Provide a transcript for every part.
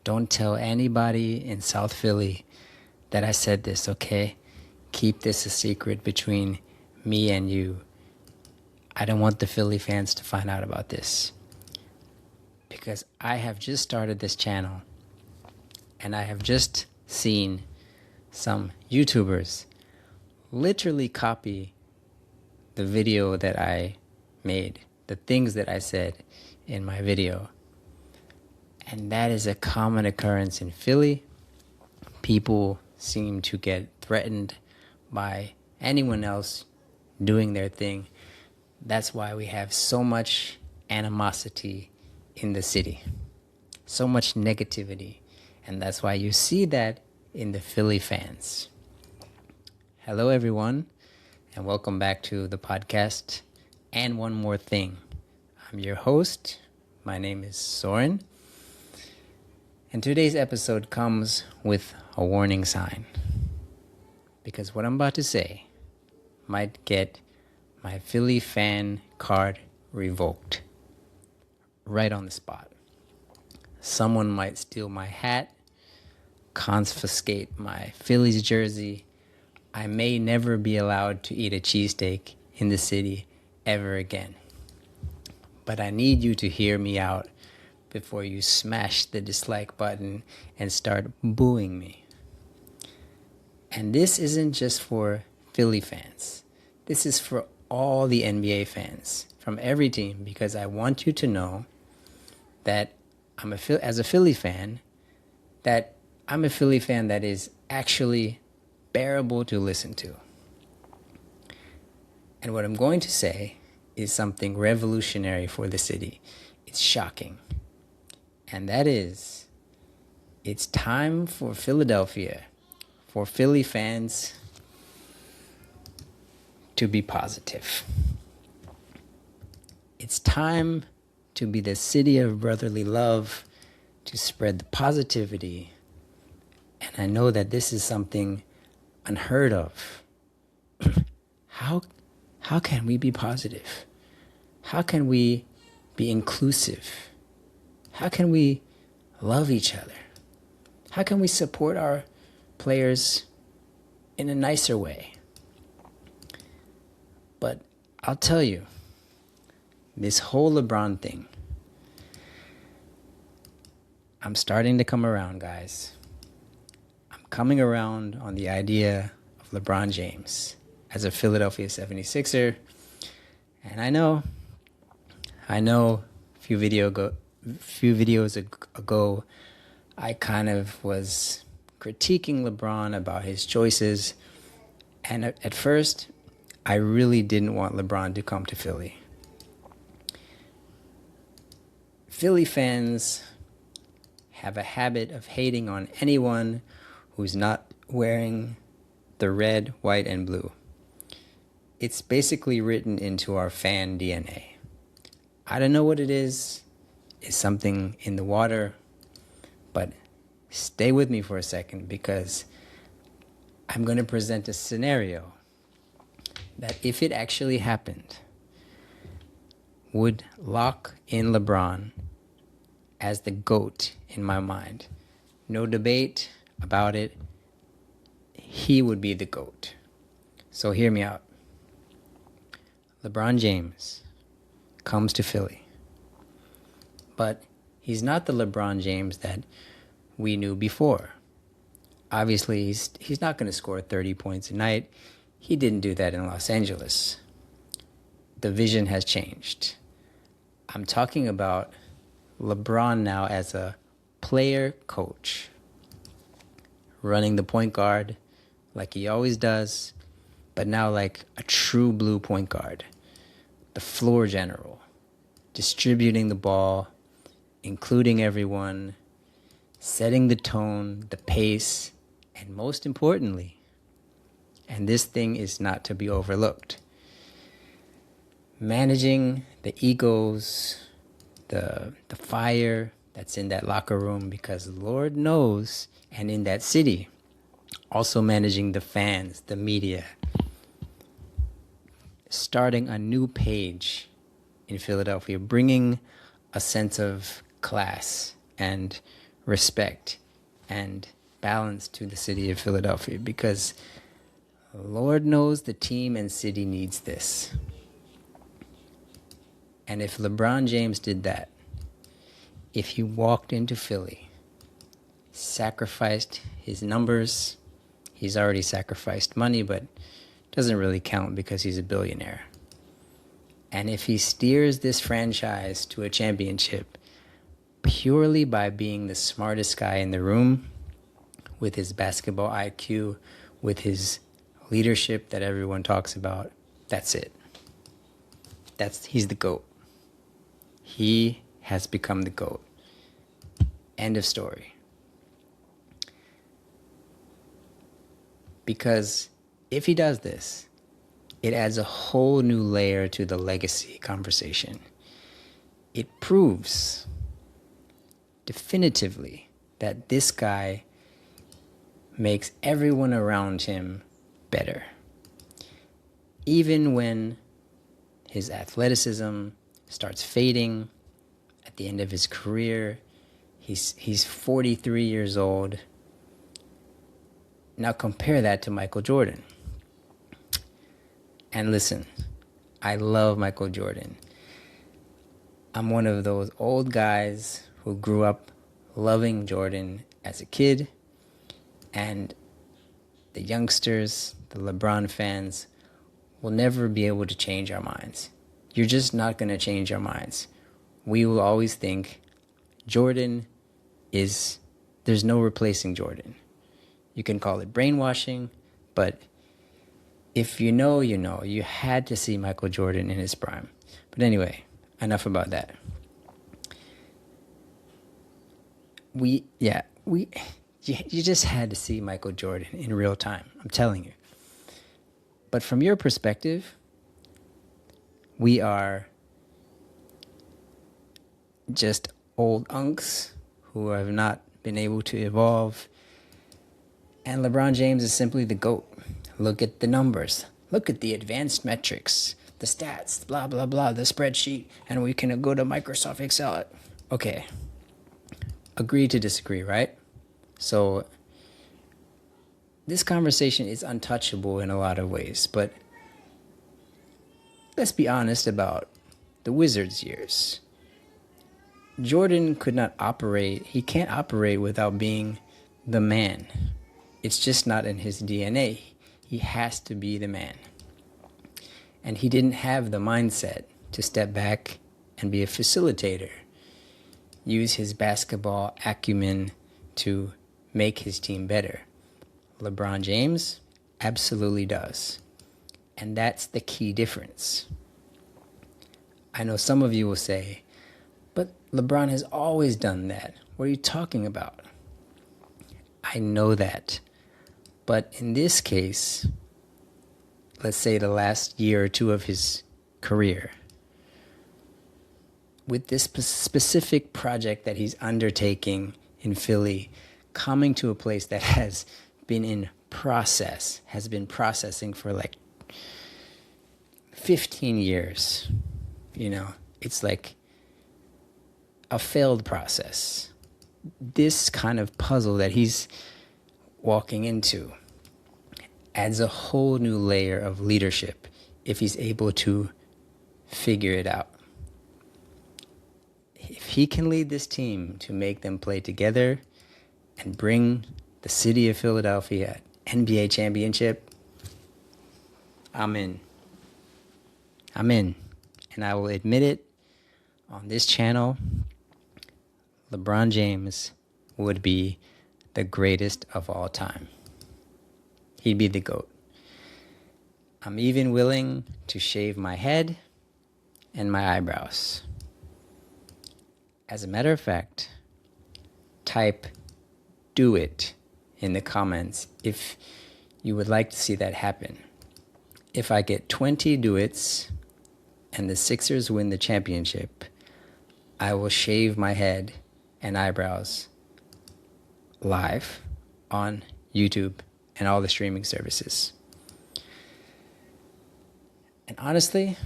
Don't tell anybody in South Philly that I said this, okay? Keep this a secret between me and you. I don't want the Philly fans to find out about this. Because I have just started this channel and I have just seen some YouTubers literally copy the video that I made, the things that I said in my video. And that is a common occurrence in Philly. People seem to get threatened by anyone else doing their thing. That's why we have so much animosity in the city, so much negativity. And that's why you see that in the Philly fans. Hello, everyone, and welcome back to the podcast. And one more thing, I'm your host. My name is Soren. And today's episode comes with a warning sign. Because what I'm about to say might get my Philly fan card revoked. Right on the spot. Someone might steal my hat, confiscate my Phillies jersey. I may never be allowed to eat a cheesesteak in the city ever again. But I need you to hear me out before you smash the dislike button and start booing me. And this isn't just for Philly fans. This is for all the NBA fans from every team, because I want you to know that as a Philly fan, that I'm a Philly fan that is actually bearable to listen to. And what I'm going to say is something revolutionary for the city. It's shocking. And that is, it's time for Philadelphia, for Philly fans to be positive. It's time to be the city of brotherly love, to spread the positivity. And I know that this is something unheard of. How can we be positive? How can we be inclusive? How can we love each other? How can we support our players in a nicer way? But I'll tell you, this whole LeBron thing, I'm starting to come around, guys. I'm coming around on the idea of LeBron James as a Philadelphia 76er. And I know a few videos ago, I kind of was critiquing LeBron about his choices. And at first, I really didn't want LeBron to come to Philly. Philly fans have a habit of hating on anyone who's not wearing the red, white, and blue. It's basically written into our fan DNA. I don't know what it is. It's something in the water. But stay with me for a second, because I'm going to present a scenario that, if it actually happened, would lock in LeBron as the GOAT in my mind. No debate about it. He would be the GOAT. So hear me out. LeBron James comes to Philly. But he's not the LeBron James that we knew before. Obviously, he's not going to score 30 points a night. He didn't do that in Los Angeles. The vision has changed. I'm talking about LeBron now as a player coach, running the point guard like he always does, but now like a true blue point guard, the floor general, distributing the ball, including everyone, setting the tone, the pace, and most importantly, and this thing is not to be overlooked, managing the egos, the fire that's in that locker room, because Lord knows, and in that city, also managing the fans, the media, starting a new page in Philadelphia, bringing a sense of class and respect and balance to the city of Philadelphia, because Lord knows the team and city needs this. And if LeBron James did that, if he walked into Philly, sacrificed his numbers, he's already sacrificed money, but doesn't really count because he's a billionaire. And if he steers this franchise to a championship purely by being the smartest guy in the room, with his basketball IQ, with his leadership that everyone talks about, that's it. He's the GOAT. He has become the GOAT. End of story. Because if he does this, it adds a whole new layer to the legacy conversation. It proves definitively that this guy makes everyone around him better. Even when his athleticism starts fading at the end of his career, he's 43 years old. Now compare that to Michael Jordan. And listen, I love Michael Jordan. I'm one of those old guys who grew up loving Jordan as a kid. And the youngsters, the LeBron fans, will never be able to change our minds. You're just not going to change our minds. We will always think there's no replacing Jordan. You can call it brainwashing, but if you know, you know. You had to see Michael Jordan in his prime. But anyway, enough about that. You just had to see Michael Jordan in real time, I'm telling you. But from your perspective, we are just old unks who have not been able to evolve. And LeBron James is simply the GOAT. Look at the numbers. Look at the advanced metrics, the stats, blah, blah, blah, the spreadsheet, and we can go to Microsoft Excel. Okay. Agree to disagree, right? So this conversation is untouchable in a lot of ways, but let's be honest about the Wizards' years. Jordan can't operate without being the man. It's just not in his DNA. He has to be the man. And he didn't have the mindset to step back and be a facilitator, use his basketball acumen to make his team better. LeBron James absolutely does. And that's the key difference. I know some of you will say, but LeBron has always done that. What are you talking about? I know that. But in this case, let's say the last year or two of his career, with this specific project that he's undertaking in Philly, coming to a place that has been processing for like 15 years. It's like a failed process. This kind of puzzle that he's walking into adds a whole new layer of leadership if he's able to figure it out. If he can lead this team to make them play together and bring the city of Philadelphia an NBA championship, I'm in. And I will admit it on this channel, LeBron James would be the greatest of all time. He'd be the GOAT. I'm even willing to shave my head and my eyebrows. As a matter of fact, type "do it" in the comments if you would like to see that happen. If I get 20 do-its and the Sixers win the championship, I will shave my head and eyebrows live on YouTube and all the streaming services. And honestly,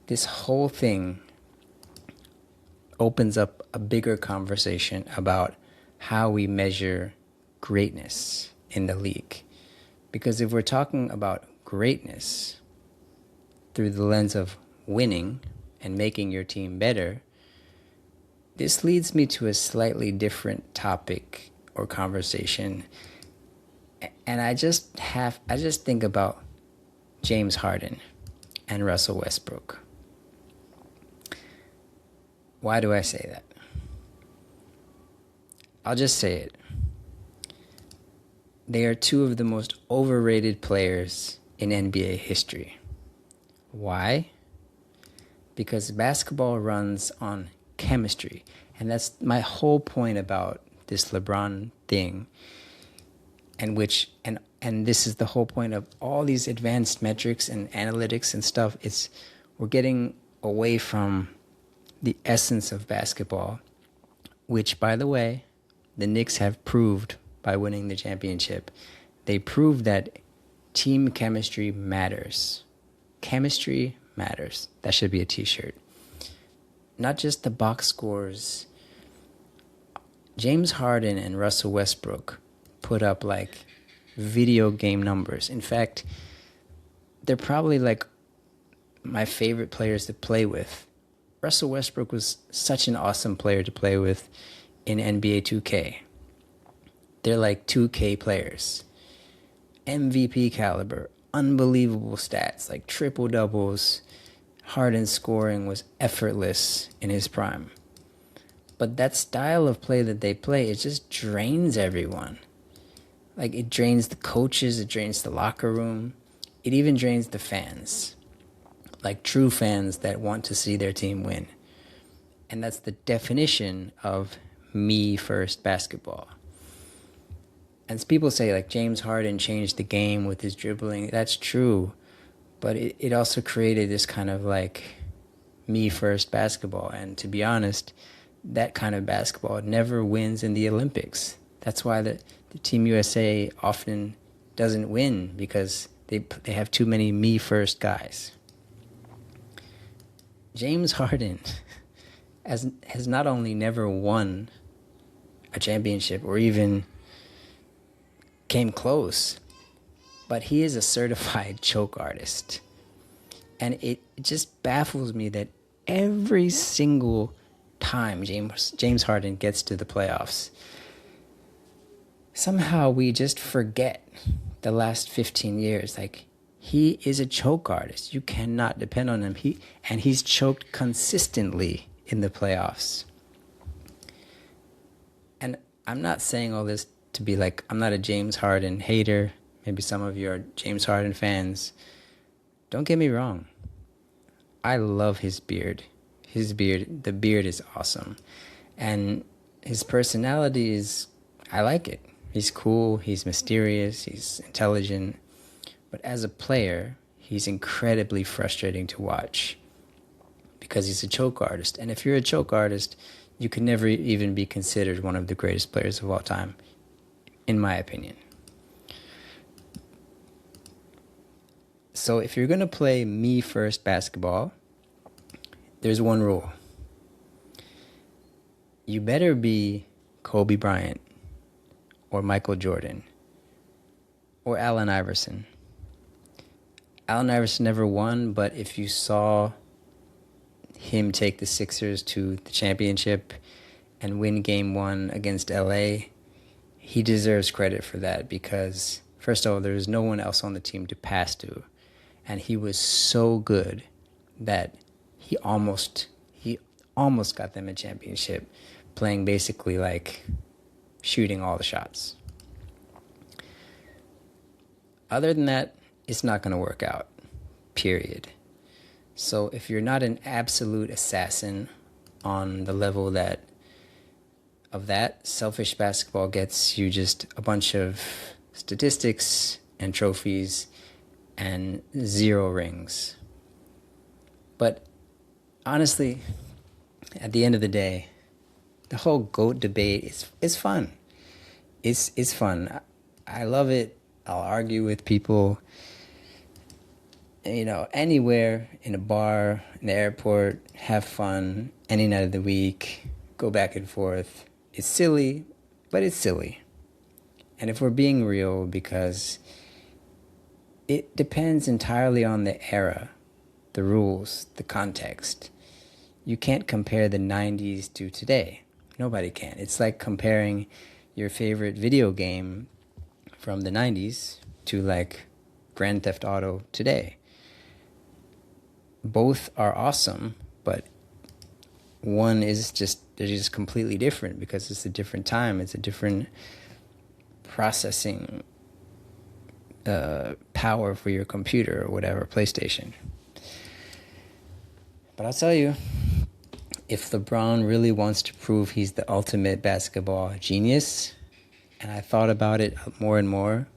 this whole thing opens up a bigger conversation about how we measure greatness in the league. Because if we're talking about greatness through the lens of winning and making your team better, this leads me to a slightly different topic or conversation. And I just think about James Harden and Russell Westbrook. Why do I say that? I'll just say it. They are two of the most overrated players in NBA history. Why? Because basketball runs on chemistry. And that's my whole point about this LeBron thing. And this is the whole point of all these advanced metrics and analytics and stuff. We're getting away from the essence of basketball, which, by the way, the Knicks have proved by winning the championship. They proved that team chemistry matters. Chemistry matters. That should be a t-shirt. Not just the box scores. James Harden and Russell Westbrook put up like video game numbers. In fact, they're probably like my favorite players to play with. Russell Westbrook was such an awesome player to play with in NBA 2K. They're like 2K players. MVP caliber, unbelievable stats, like triple doubles. Harden's scoring was effortless in his prime. But that style of play that they play, it just drains everyone. Like, it drains the coaches, it drains the locker room, it even drains the fans. Like true fans that want to see their team win. And that's the definition of me first basketball. And people say like James Harden changed the game with his dribbling. That's true. But it also created this kind of like me first basketball. And to be honest, that kind of basketball never wins in the Olympics. That's why the Team USA often doesn't win, because they have too many me first guys. James Harden has not only never won a championship or even came close, but he is a certified choke artist. And it just baffles me that every single time James Harden gets to the playoffs, somehow we just forget the last 15 years. Like, he is a choke artist. You cannot depend on him. He's choked consistently in the playoffs. And I'm not saying all this to be like, I'm not a James Harden hater. Maybe some of you are James Harden fans. Don't get me wrong. I love his beard. The beard is awesome. And his personality is, I like it. He's cool, he's mysterious, he's intelligent. But as a player, he's incredibly frustrating to watch because he's a choke artist. And if you're a choke artist, you can never even be considered one of the greatest players of all time, in my opinion. So if you're going to play me first basketball, there's one rule. You better be Kobe Bryant or Michael Jordan or Allen Iverson. Allen Iverson never won, but if you saw him take the Sixers to the championship and win Game 1 against LA, he deserves credit for that because, first of all, there was no one else on the team to pass to. And he was so good that he almost got them a championship, playing basically like shooting all the shots. Other than that, it's not going to work out, period. So if you're not an absolute assassin on the level of that, selfish basketball gets you just a bunch of statistics and trophies and 0 rings. But honestly, at the end of the day, the whole GOAT debate is fun. It's fun. I love it. I'll argue with people, anywhere, in a bar, in the airport, have fun, any night of the week, go back and forth. It's silly, but it's silly. And if we're being real, because it depends entirely on the era, the rules, the context. You can't compare the 90s to today. Nobody can. It's like comparing your favorite video game from the 90s to like Grand Theft Auto today. Both are awesome, but one is they're just completely different because it's a different time. It's a different processing power for your computer or whatever, PlayStation. But I'll tell you, if LeBron really wants to prove he's the ultimate basketball genius, and I thought about it more and more,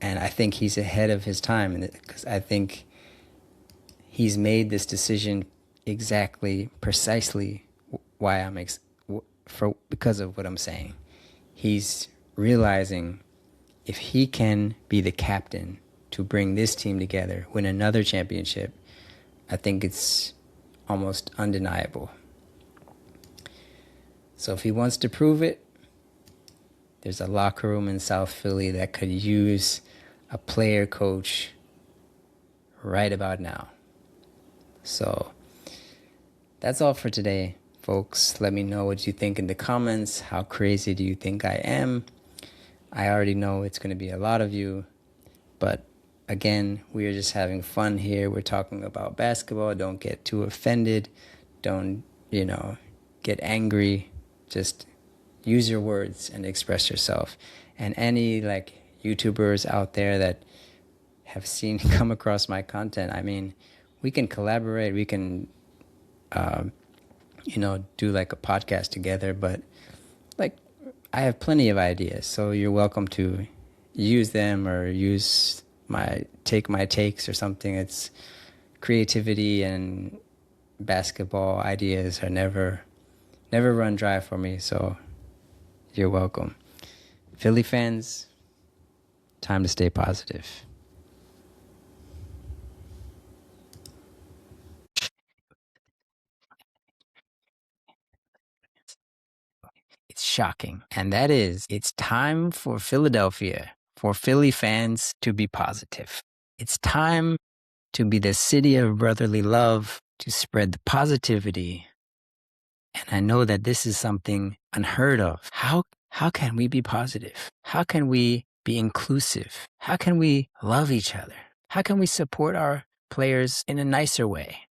and I think he's ahead of his time, because I think he's made this decision exactly, precisely why because of what I'm saying. He's realizing if he can be the captain to bring this team together, win another championship, I think it's almost undeniable. So if he wants to prove it, there's a locker room in South Philly that could use a player coach right about now. So that's all for today, folks. Let me know what you think in the comments. How crazy do you think I am? I already know it's going to be a lot of you, but again, we are just having fun here. We're talking about basketball. Don't get too offended. Don't, get angry. Just use your words and express yourself. And any YouTubers out there that have come across my content, I mean, we can collaborate. We can, do like a podcast together. But I have plenty of ideas, so you're welcome to use them or take my takes or something. It's creativity and basketball ideas are never run dry for me, so you're welcome. Philly fans, time to stay positive. It's shocking. And that is, it's time for Philadelphia, for Philly fans to be positive. It's time to be the city of brotherly love, to spread the positivity. And I know that this is something unheard of. How can we be positive? How can we be inclusive? How can we love each other? How can we support our players in a nicer way?